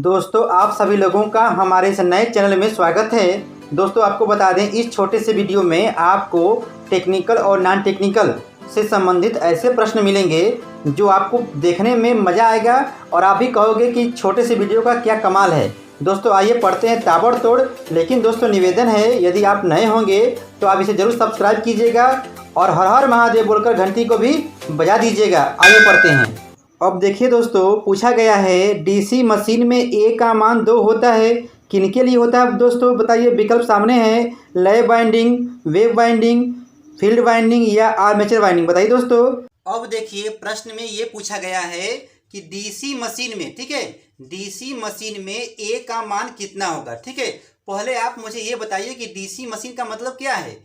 दोस्तों आप सभी लोगों का हमारे इस नए चैनल में स्वागत है। दोस्तों आपको बता दें, इस छोटे से वीडियो में आपको टेक्निकल और नॉन टेक्निकल से संबंधित ऐसे प्रश्न मिलेंगे जो आपको देखने में मज़ा आएगा और आप भी कहोगे कि छोटे से वीडियो का क्या कमाल है। दोस्तों आइए पढ़ते हैं ताबड़तोड़। लेकिन दोस्तों निवेदन है, यदि आप नए होंगे तो आप इसे ज़रूर सब्सक्राइब कीजिएगा और हर हर महादेव बोलकर घंटी को भी बजा दीजिएगा। आइए पढ़ते हैं। अब देखिए दोस्तों, पूछा गया है डीसी मशीन में ए का मान 2 होता है, किनके लिए होता है दोस्तों बताइए। विकल्प सामने है, lap winding, wave winding, field winding या आर्मेचर वाइंडिंग। बताइए दोस्तों। अब देखिए प्रश्न में ये पूछा गया है कि डीसी मशीन में, ठीक है, डीसी मशीन में ए का मान कितना होगा। ठीक है, पहले आप मुझे ये बताइए कि डीसी मशीन का मतलब क्या है।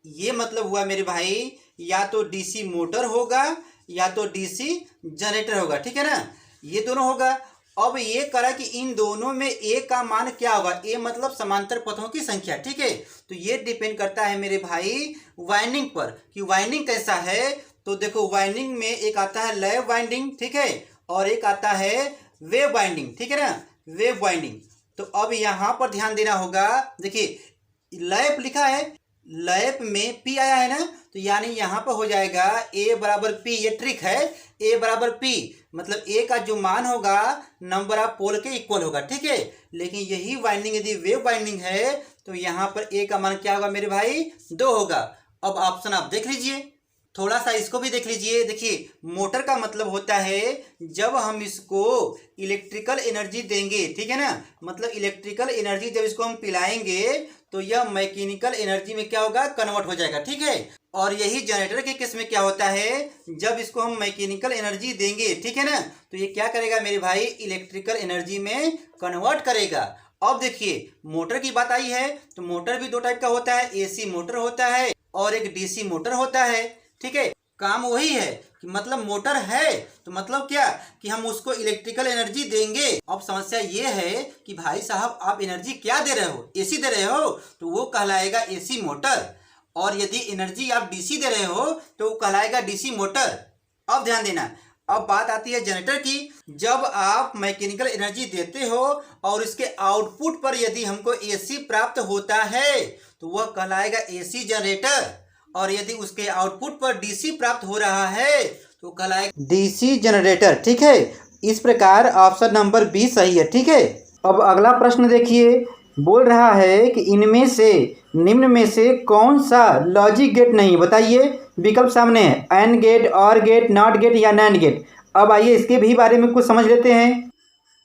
ये मतलब हुआ मेरे भाई, या तो डीसी मोटर होगा या तो डीसी जनरेटर होगा, ठीक है ना, ये दोनों होगा। अब ये करा कि इन दोनों में ए का मान क्या होगा। ए मतलब समांतर पथों की संख्या, ठीक है। तो ये डिपेंड करता है मेरे भाई वाइंडिंग पर कि वाइंडिंग कैसा है। तो देखो वाइंडिंग में एक आता है लैप वाइंडिंग, ठीक है, और एक आता है वेव वाइंडिंग, ठीक है ना, वेव वाइंडिंग। तो अब यहाँ पर ध्यान देना होगा। देखिए लैप लिखा है, लैप में पी आया है ना, तो यानी यहाँ पर हो जाएगा ए बराबर पी। ये ट्रिक है, ए बराबर पी मतलब ए का जो मान होगा नंबर ऑफ पोल के इक्वल होगा, ठीक है। लेकिन यही वाइंडिंग यदि वेव वाइंडिंग है तो यहाँ पर ए का मान क्या होगा मेरे भाई, 2 होगा। अब ऑप्शन आप देख लीजिए, थोड़ा सा इसको भी देख लीजिए। देखिए मोटर का मतलब होता है जब हम इसको इलेक्ट्रिकल एनर्जी देंगे, ठीक है ना, मतलब इलेक्ट्रिकल एनर्जी जब इसको हम पिलाएंगे तो यह मैकेनिकल एनर्जी में क्या होगा, कन्वर्ट हो जाएगा, ठीक है। और यही जनरेटर के केस में क्या होता है, जब इसको हम मैकेनिकल एनर्जी देंगे, ठीक है ना, तो ये क्या करेगा मेरे भाई, इलेक्ट्रिकल एनर्जी में कन्वर्ट करेगा। अब देखिए मोटर की बात आई है तो मोटर भी 2 टाइप का होता है, एसी मोटर होता है और एक डीसी मोटर होता है, ठीक है। काम वही है कि मतलब मोटर है तो मतलब क्या कि हम उसको इलेक्ट्रिकल एनर्जी देंगे। अब समस्या ये है कि भाई साहब आप एनर्जी क्या दे रहे हो, एसी दे रहे हो तो वो कहलाएगा एसी मोटर, और यदि एनर्जी आप डीसी दे रहे हो तो वो कहलाएगा डीसी मोटर। अब ध्यान देना, अब बात आती है जनरेटर की। जब आप मैकेनिकल एनर्जी देते हो और इसके आउटपुट पर यदि हमको एसी प्राप्त होता है तो वह कहलाएगा एसी जनरेटर, और यदि उसके आउटपुट पर डीसी प्राप्त हो रहा है तो कहलाएगा डीसी जनरेटर, ठीक है। इस प्रकार ऑप्शन नंबर 20 सही है, ठीक है। अब अगला प्रश्न देखिए, बोल रहा है कि इनमें से निम्न में से कौन सा लॉजिक गेट नहीं। बताइए, विकल्प सामने है, एंड गेट, और गेट, नॉट गेट या नैंड गेट। अब आइए इसके भी बारे में कुछ समझ लेते हैं।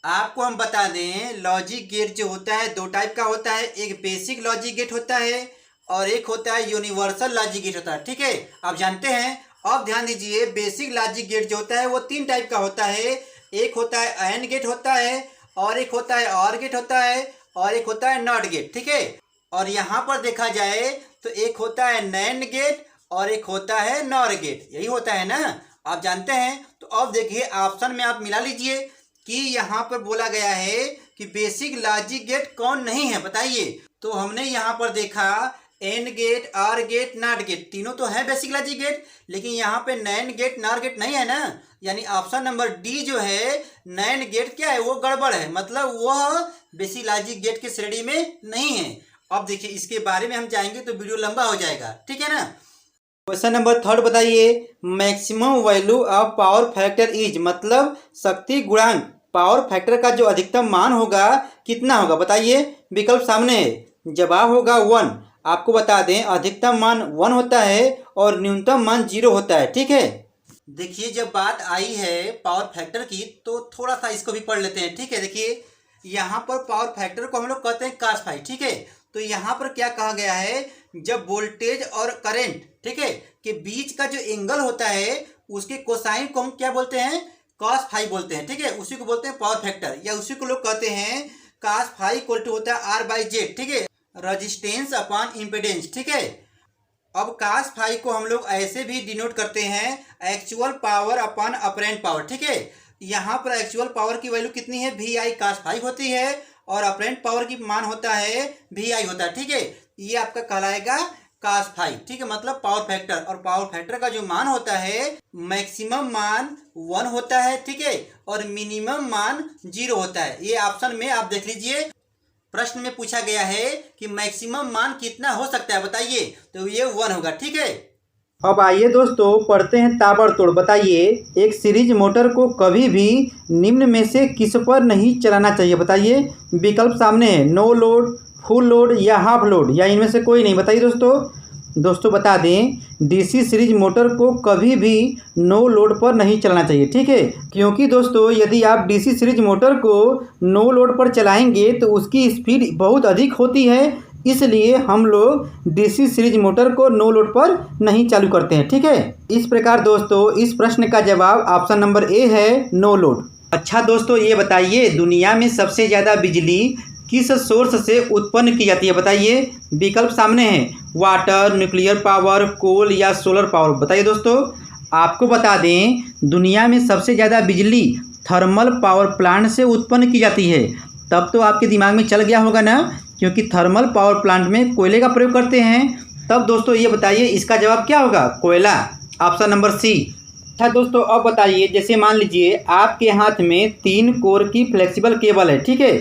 आपको हम बता दें, लॉजिक गेट जो होता है 2 टाइप का होता है, एक बेसिक लॉजिक गेट होता है और एक होता है यूनिवर्सल लॉजिक गेट होता है, ठीक है, आप जानते हैं। अब ध्यान दीजिए, बेसिक लॉजिक गेट जो होता है वो 3 टाइप का होता है, एक होता है एंड गेट होता है, और एक होता है और गेट होता है, और एक होता है नॉट गेट, ठीक है। और यहाँ पर देखा जाए तो एक होता है नैंड गेट और एक होता है नॉर गेट, यही होता है ना, आप जानते हैं। तो अब देखिए ऑप्शन में आप मिला लीजिए कि यहाँ पर बोला गया है कि बेसिक लॉजिक गेट कौन नहीं है, बताइए। तो हमने यहाँ पर देखा AND gate, OR gate, NOT gate, तीनों तो है बेसिक लॉजिक गेट, लेकिन यहाँ पे नैंड गेट, नॉर गेट नहीं है ना, यानी ऑप्शन नंबर डी जो है नैंड गेट क्या है, वो गड़बड़ है, मतलब वह बेसिक लॉजिक गेट की श्रेणी में नहीं है। अब देखिए इसके बारे में हम जाएंगे तो वीडियो लंबा हो जाएगा, ठीक है ना। क्वेश्चन नंबर 3 बताइए, maximum value of power factor is, मतलब शक्ति गुणांक पावर फैक्टर का जो अधिकतम मान होगा कितना होगा। बताइए, विकल्प सामने है, जवाब होगा 1। आपको बता दें अधिकतम मान 1 होता है और न्यूनतम मान 0 होता है, ठीक है। देखिए जब बात आई है पावर फैक्टर की तो थोड़ा सा इसको भी पढ़ लेते हैं, ठीक है। देखिए यहाँ पर पावर फैक्टर को हम लोग कहते हैं cos फाई, ठीक है। तो यहाँ पर क्या कहा गया है, जब वोल्टेज और करंट, ठीक है, के बीच का जो एंगल होता है उसके कोसाइन को हम क्या बोलते हैं, cos फाई बोलते हैं, ठीक है, उसी को बोलते हैं पावर फैक्टर, या उसी को लोग कहते हैं cos फाई इक्वल टू होता है R/Z, ठीक है, रेजिस्टेंस अपॉन इम्पिडेंस, ठीक है। अब cos फाई को हम लोग ऐसे भी डिनोट करते हैं actual power upon apparent power, ठीक है। यहाँ पर एक्चुअल पावर की वैल्यू कितनी है, VI cos फाई होती है, और अपरेंट पावर की मान होता है VI होता है, ठीक है। ये आपका कहलाएगा cos⁵, ठीक है, मतलब पावर फैक्टर। और पावर फैक्टर का जो मान होता है मैक्सिमम मान 1 होता है, ठीक है, और मिनिमम मान 0 होता है। ये ऑप्शन में आप देख लीजिए, प्रश्न में पूछा गया है कि मैक्सिमम मान कितना हो सकता है बताइए, तो ये 1 होगा, ठीक है। अब आइए दोस्तों पढ़ते हैं ताबड़तोड़। बताइए, एक सीरीज मोटर को कभी भी निम्न में से किस पर नहीं चलाना चाहिए? बताइए, विकल्प सामने है, नो लोड, फुल लोड या हाफ लोड, या इनमें से कोई नहीं। बताइए दोस्तों बता दें, डीसी सीरीज मोटर को कभी भी नो लोड पर नहीं चलाना चाहिए, ठीक है, क्योंकि दोस्तों यदि आप डीसी सीरीज मोटर को नो लोड पर चलाएंगे तो उसकी स्पीड बहुत अधिक होती है, इसलिए हम लोग डीसी सीरीज मोटर को नो लोड पर नहीं चालू करते हैं, ठीक है। इस प्रकार दोस्तों इस प्रश्न का जवाब ऑप्शन नंबर ए है, नो लोड। अच्छा दोस्तों, ये बताइए, दुनिया में सबसे ज़्यादा बिजली किस सोर्स से उत्पन्न की जाती है? बताइए, विकल्प सामने है, वाटर, न्यूक्लियर पावर, कोल या सोलर पावर। बताइए दोस्तों, आपको बता दें दुनिया में सबसे ज़्यादा बिजली थर्मल पावर प्लांट से उत्पन्न की जाती है। तब तो आपके दिमाग में चल गया होगा ना, क्योंकि थर्मल पावर प्लांट में कोयले का प्रयोग करते हैं। तब दोस्तों ये बताइए इसका जवाब क्या होगा? कोयला, ऑप्शन नंबर सी। अच्छा दोस्तों, अब बताइए, जैसे मान लीजिए आपके हाथ में 3 कोर की फ्लेक्सिबल केबल है, ठीक है,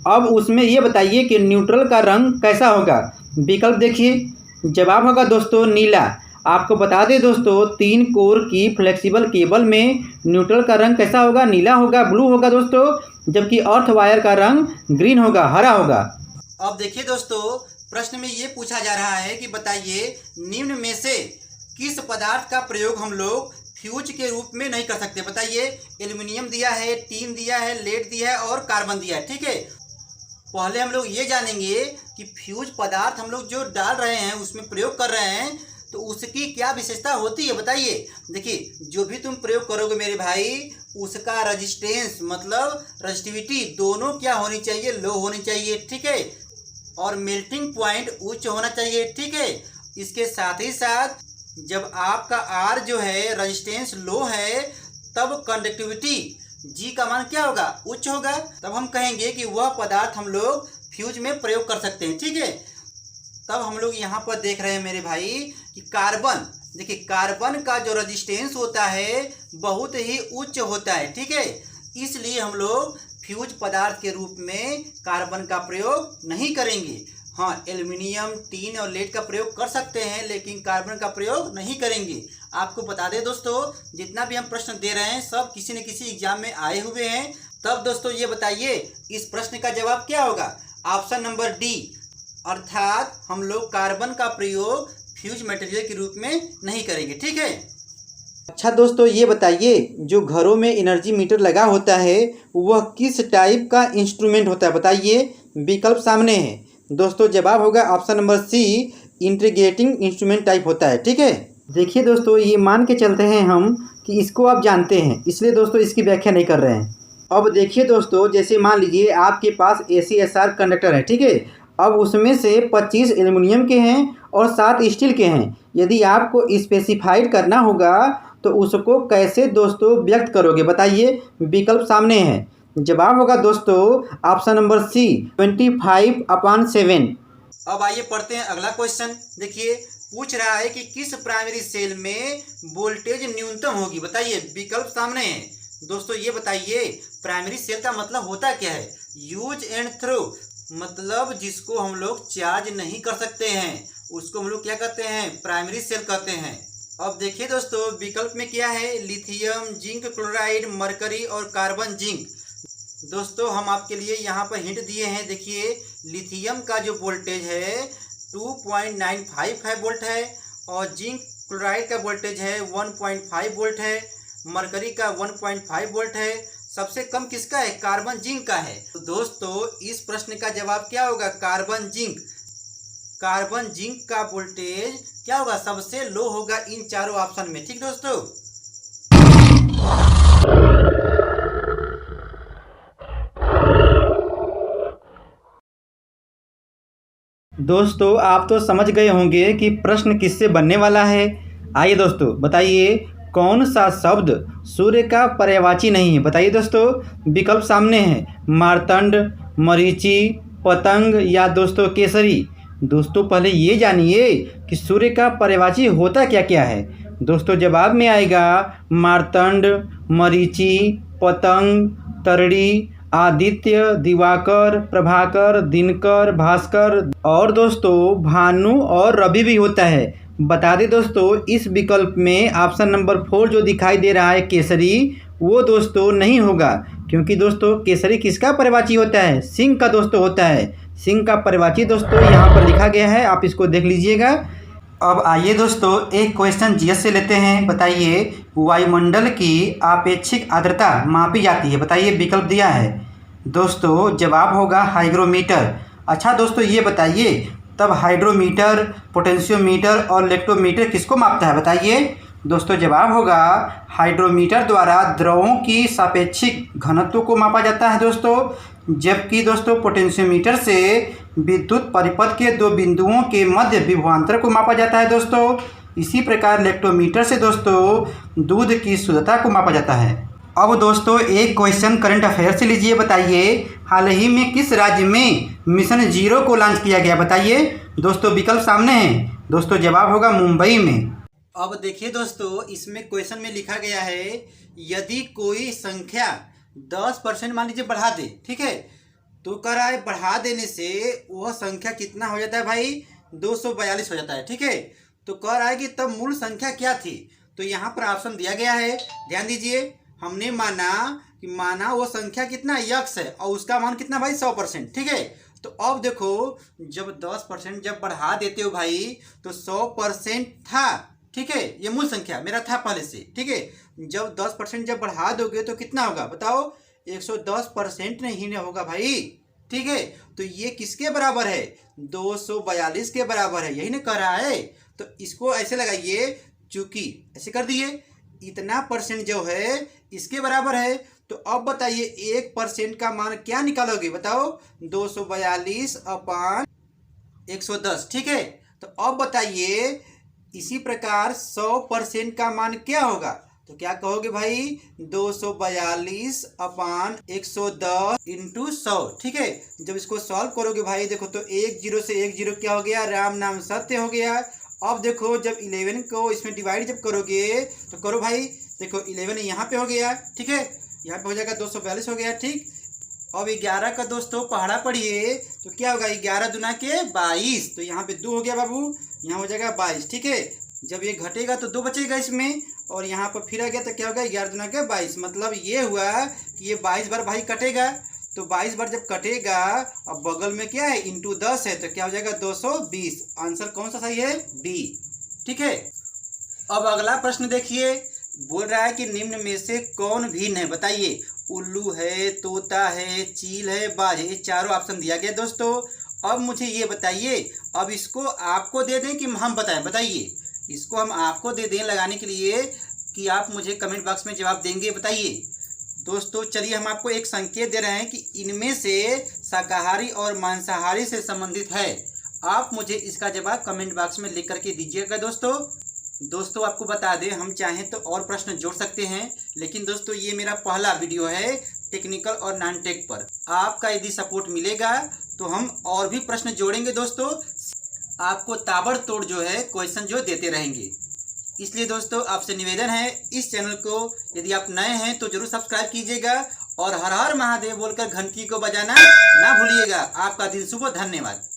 अब उसमें ये बताइए कि न्यूट्रल का रंग कैसा होगा? विकल्प देखिए, जवाब होगा दोस्तों नीला। आपको बता दें दोस्तों, 3 कोर की फ्लेक्सिबल केबल में न्यूट्रल का रंग कैसा होगा? नीला होगा, ब्लू होगा दोस्तों, जबकि अर्थ वायर का रंग ग्रीन होगा, हरा होगा। अब देखिए दोस्तों, प्रश्न में ये पूछा जा रहा है कि बताइए निम्न में से किस पदार्थ का प्रयोग हम लोग फ्यूज के रूप में नहीं कर सकते? बताइए, एल्युमिनियम दिया है, टीन दिया है, लेड दिया है और कार्बन दिया है, ठीक है। पहले हम लोग ये जानेंगे कि फ्यूज पदार्थ हम लोग जो डाल रहे हैं उसमें प्रयोग कर रहे हैं तो उसकी क्या विशेषता होती है बताइए। देखिए, जो भी तुम प्रयोग करोगे मेरे भाई, उसका रेजिस्टेंस मतलब रेजिस्टिविटी दोनों क्या होनी चाहिए? लो होनी चाहिए, ठीक है, और मेल्टिंग पॉइंट उच्च होना चाहिए, ठीक है। इसके साथ ही साथ जब आपका आर जो है रेजिस्टेंस लो है, तब कंडक्टिविटी जी का मान क्या होगा? उच्च होगा। तब हम कहेंगे कि वह पदार्थ हम लोग फ्यूज में प्रयोग कर सकते हैं, ठीक है। तब हम लोग यहाँ पर देख रहे हैं मेरे भाई कि कार्बन, देखिए कार्बन का जो रेजिस्टेंस होता है बहुत ही उच्च होता है, ठीक है, इसलिए हम लोग फ्यूज पदार्थ के रूप में कार्बन का प्रयोग नहीं करेंगे। हाँ, एल्युमिनियम, टीन और लेड का प्रयोग कर सकते हैं, लेकिन कार्बन का प्रयोग नहीं करेंगे। आपको बता दें दोस्तों, जितना भी हम प्रश्न दे रहे हैं सब किसी न किसी एग्जाम में आए हुए हैं। तब दोस्तों ये बताइए इस प्रश्न का जवाब क्या होगा? ऑप्शन नंबर डी, अर्थात हम लोग कार्बन का प्रयोग फ्यूज मटेरियल के रूप में नहीं करेंगे, ठीक है। अच्छा दोस्तों, ये बताइए, जो घरों में एनर्जी मीटर लगा होता है वह किस टाइप का इंस्ट्रूमेंट होता है? बताइए, विकल्प सामने है दोस्तों, जवाब होगा option number C, integrating instrument type होता है, ठीक है। देखिए दोस्तों, ये मान के चलते हैं हम कि इसको आप जानते हैं, इसलिए दोस्तों इसकी व्याख्या नहीं कर रहे हैं। अब देखिए दोस्तों, जैसे मान लीजिए आपके पास ACSR कंडक्टर है, ठीक है, अब उसमें से 25 एल्युमिनियम के हैं और 7 स्टील के हैं। यदि आपको स्पेसिफाइड करना होगा तो उसको कैसे दोस्तों व्यक्त करोगे? बताइए, विकल्प सामने है, जवाब होगा दोस्तों ऑप्शन नंबर सी, 25/7। अब आइए पढ़ते हैं अगला क्वेश्चन। देखिए, पूछ रहा है कि किस प्राइमरी सेल में वोल्टेज न्यूनतम होगी? बताइए, विकल्प सामने है दोस्तों। ये बताइए, प्राइमरी सेल का मतलब होता क्या है? यूज एंड थ्रो, मतलब जिसको हम लोग चार्ज नहीं कर सकते हैं उसको हम लोग क्या कहते हैं? प्राइमरी सेल कहते हैं। अब देखिए दोस्तों, विकल्प में क्या है? लिथियम, जिंक क्लोराइड, मरकरी और कार्बन जिंक। दोस्तों हम आपके लिए यहाँ पर हिंट दिए हैं। देखिए, लिथियम का जो वोल्टेज है 2.95 वोल्ट है और जिंक क्लोराइड का वोल्टेज है 1.5 वोल्ट है, मरकरी का 1.5 वोल्ट है। सबसे कम किसका है? कार्बन जिंक का है। तो दोस्तों इस प्रश्न का जवाब क्या होगा? Carbon zinc. कार्बन जिंक का वोल्टेज क्या होगा? सबसे लो होगा इन चारों ऑप्शन में, ठीक दोस्तों। दोस्तों आप तो समझ गए होंगे कि प्रश्न किससे बनने वाला है। आइए दोस्तों बताइए, कौन सा शब्द सूर्य का पर्यायवाची नहीं है? बताइए दोस्तों, विकल्प सामने है, मार्तंड, मरीचि, पतंग या दोस्तों केसरी। दोस्तों पहले ये जानिए कि सूर्य का पर्यायवाची होता क्या क्या है। दोस्तों जवाब में आएगा मार्तंड, मरीचि, पतंग, तरड़ी, आदित्य, दिवाकर, प्रभाकर, दिनकर, भास्कर और दोस्तों भानु और रवि भी होता है। बता दें दोस्तों, इस विकल्प में ऑप्शन नंबर 4 जो दिखाई दे रहा है केसरी, वो दोस्तों नहीं होगा, क्योंकि दोस्तों केसरी किसका पर्यायवाची होता है? सिंह का दोस्तों होता है। सिंह का पर्यायवाची दोस्तों यहाँ पर लिखा गया है, आप इसको देख लीजिएगा। अब आइए दोस्तों एक क्वेश्चन जीएस से लेते हैं। बताइए वायुमंडल की आपेक्षिक आर्द्रता मापी जाती है। बताइए विकल्प दिया है दोस्तों, जवाब होगा हाइग्रोमीटर। अच्छा दोस्तों ये बताइए तब हाइड्रोमीटर, पोटेंशियोमीटर और इलेक्ट्रोमीटर किसको मापता है? बताइए दोस्तों, जवाब होगा हाइड्रोमीटर द्वारा द्रवों की सापेक्षिक घनत्व को मापा जाता है दोस्तों, जबकि दोस्तों पोटेंशियोमीटर से विद्युत परिपथ के दो बिंदुओं के मध्य विभवांतर को मापा जाता है दोस्तों। इसी प्रकार इलेक्ट्रोमीटर से दोस्तों दूध की शुद्धता को मापा जाता है। अब दोस्तों एक क्वेश्चन करंट अफेयर से लीजिए। बताइए हाल ही में किस राज्य में मिशन जीरो को लॉन्च किया गया? बताइए दोस्तों, विकल्प सामने हैं दोस्तों, जवाब होगा मुंबई में। अब देखिए दोस्तों, इसमें क्वेश्चन में लिखा गया है यदि कोई संख्या 10% मान लीजिए बढ़ा दे, ठीक है, तो कह रहा है बढ़ा देने से वह संख्या कितना हो जाता है भाई? 242 हो जाता है, ठीक है। तो कह रहा है कि तब मूल संख्या क्या थी? तो यहाँ पर ऑप्शन दिया गया है, ध्यान दीजिए। हमने माना वो संख्या कितना यक्स है और उसका मान कितना भाई? 100%, ठीक है। तो अब देखो जब 10% जब बढ़ा देते हो भाई तो 100% था, ठीक है, ये मूल संख्या मेरा था पहले से, ठीक है। जब 10% जब बढ़ा दोगे तो कितना होगा बताओ? 110% नहीं होगा भाई, ठीक है। तो ये किसके बराबर है? 242 के बराबर है, यही ना कह रहा है। तो इसको ऐसे लगाइए, चूंकि ऐसे कर दिए, इतना परसेंट जो है इसके बराबर है। तो अब बताइए 1% का मान क्या निकालोगे? बताओ 242/110, ठीक है। तो अब बताइए इसी प्रकार 100% का मान क्या होगा? तो क्या कहोगे भाई? 242/110 इंटू 100, ठीक है। जब इसको सॉल्व करोगे भाई देखो तो 1 0 से 1 0 क्या हो गया? राम नाम सत्य हो गया। अब देखो जब 11 को इसमें डिवाइड जब करोगे तो करो भाई, देखो 11 यहाँ पे हो गया, ठीक है, यहाँ पे हो जाएगा 242 हो गया, ठीक। अब 11 का दोस्तों पहाड़ा पढ़िए तो क्या होगा? 11 दूना के 22, तो यहाँ पे 2 हो गया बाबू, यहाँ हो जाएगा 22, ठीक है। जब ये घटेगा तो 2 बचेगा इसमें, और यहाँ पर फिर आ गया तो क्या होगा? 11 दूना के 22। मतलब ये हुआ कि ये 22 बार भाई कटेगा, तो 22 बार जब कटेगा, अब बगल में क्या है? इंटू 10 है, तो क्या हो जाएगा? 220। आंसर कौन सा सही है? डी, ठीक है। अब अगला प्रश्न देखिए, बोल रहा है कि निम्न में से कौन भिन्न है? बताइए उल्लू है, तोता है, चील है, बाज है, ये चारों ऑप्शन दिया गया दोस्तों। अब मुझे ये बताइए, अब इसको आपको दे दें कि हम बताएं? बताइए, इसको हम आपको दे दें लगाने के लिए कि आप मुझे कमेंट बॉक्स में जवाब देंगे? बताइए दोस्तों। चलिए हम आपको एक संकेत दे रहे हैं कि इनमें से शाकाहारी और मांसाहारी से संबंधित है। आप मुझे इसका जवाब कमेंट बॉक्स में लिख करके दीजिएगा दोस्तों आपको बता दें, हम चाहें तो और प्रश्न जोड़ सकते हैं, लेकिन दोस्तों ये मेरा पहला वीडियो है टेक्निकल और नॉन टेक पर। आपका यदि सपोर्ट मिलेगा तो हम और भी प्रश्न जोड़ेंगे दोस्तों, आपको ताबड़तोड़ जो है क्वेश्चन जो देते रहेंगे। इसलिए दोस्तों आपसे निवेदन है, इस चैनल को यदि आप नए हैं तो जरूर सब्सक्राइब कीजिएगा और हर हर महादेव बोलकर घंटी को बजाना ना भूलिएगा। आपका दिन शुभ हो, धन्यवाद।